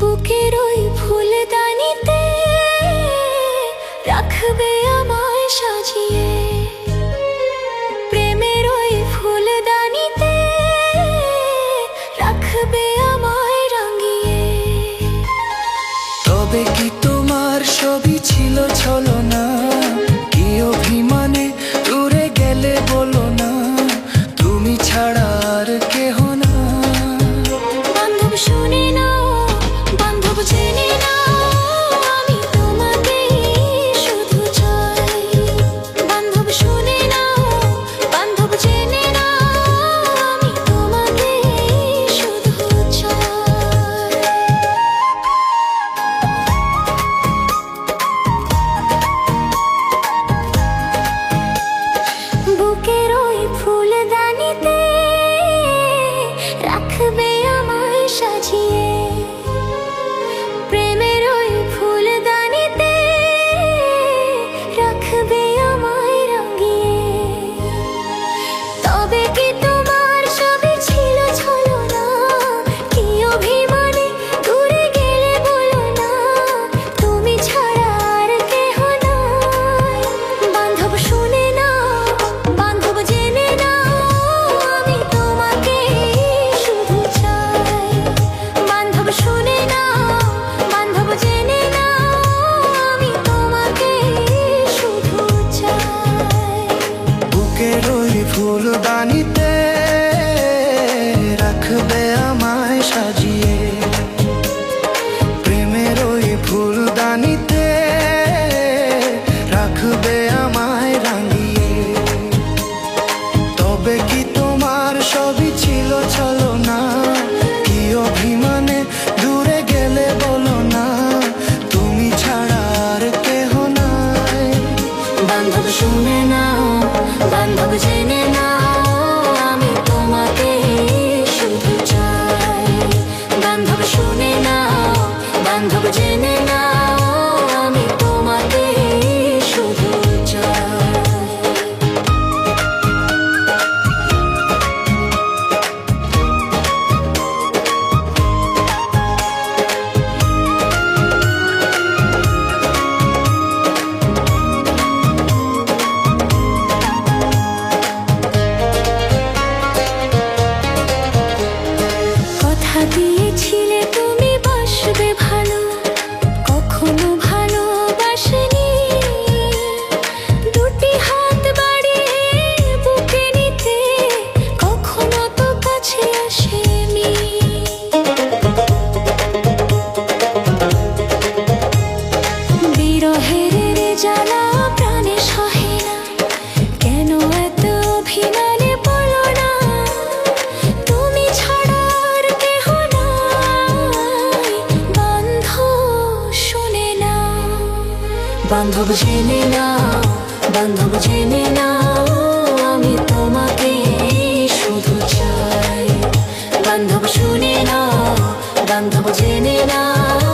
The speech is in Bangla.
বুকের ওই ফুলদানিতে রাখবে আমায় সাজিয়ে, প্রেমের ওই ফুলদানিতে রাখবে আমায় রাঙিয়ে। তবে কি তোমার সবই ছিল ছলনা? কি অভিমানে দূরে গেলে বলো না, তুমি ছাড়া আর কেহ না। বান্ধব শুনে নাও, বান্ধব জেনে নাও, আমি তোমাকেই শুধু চাই। বান্ধব শুনে নাও, বান্ধব জেনে নাও, আমি তোমাকেই শুধু চাই। বুকের ওই ফুলদানিতে রাখবে আমায় সাজিয়ে, প্রেমের ওই ফুলদানিতে রাখবে আমায় রাঙিয়ে। তবে কি তোমার সবই ছিল ছলনা? কি অভিমানে দূরে গেলে বলো না, তুমি ছাড়া আর কেহ নাই। বান্ধব শুনে নাও, বান্ধব জেনে নাও, আমি তোমাকে শুধু চাই। বান্ধব শুনে নাও, বান্ধব জেনে নাও, আমি তোমাকে শুধু চাই। বুকের ওই ফুলদানিতে রাখবে আমায় সাজিয়ে, প্রেমের ওই ফুলদানিতে রাখবে আমায় রাঙিয়ে। তবে কি তোমার সবই ছিল ছলনা? কি অভিমানে দূরে গেলে বলো না, তুমি ছাড়া আর কেহ নাই। বান্ধব শুনে নাও, বান্ধব জেনে নাও, আমি তোমাকে শুধু চাই। বান্ধব শুনে নাও, বান্ধব জেনে নাও, আমি তোমাকে শুধু চাই। কথা দিয়েছিলে তুমি বাসবে ভালো, কখনো ভালোবাসনি। দুটি হাত বাড়িয়ে বুকে নিতে, কখনো তো কাছে আসেনি। বিরহের জ্বালা প্রাণে সহে না, কেন এত অভিমানে বলো না, তুমি ছাড়া আর কেহ নাই। বান্ধব শুনে নাও, বান্ধব জেনে নাও, বান্ধব জেনে নাও, আমি তোমাকে শুধু চাই। বান্ধব শুনে নাও, বান্ধব জেনে নাও,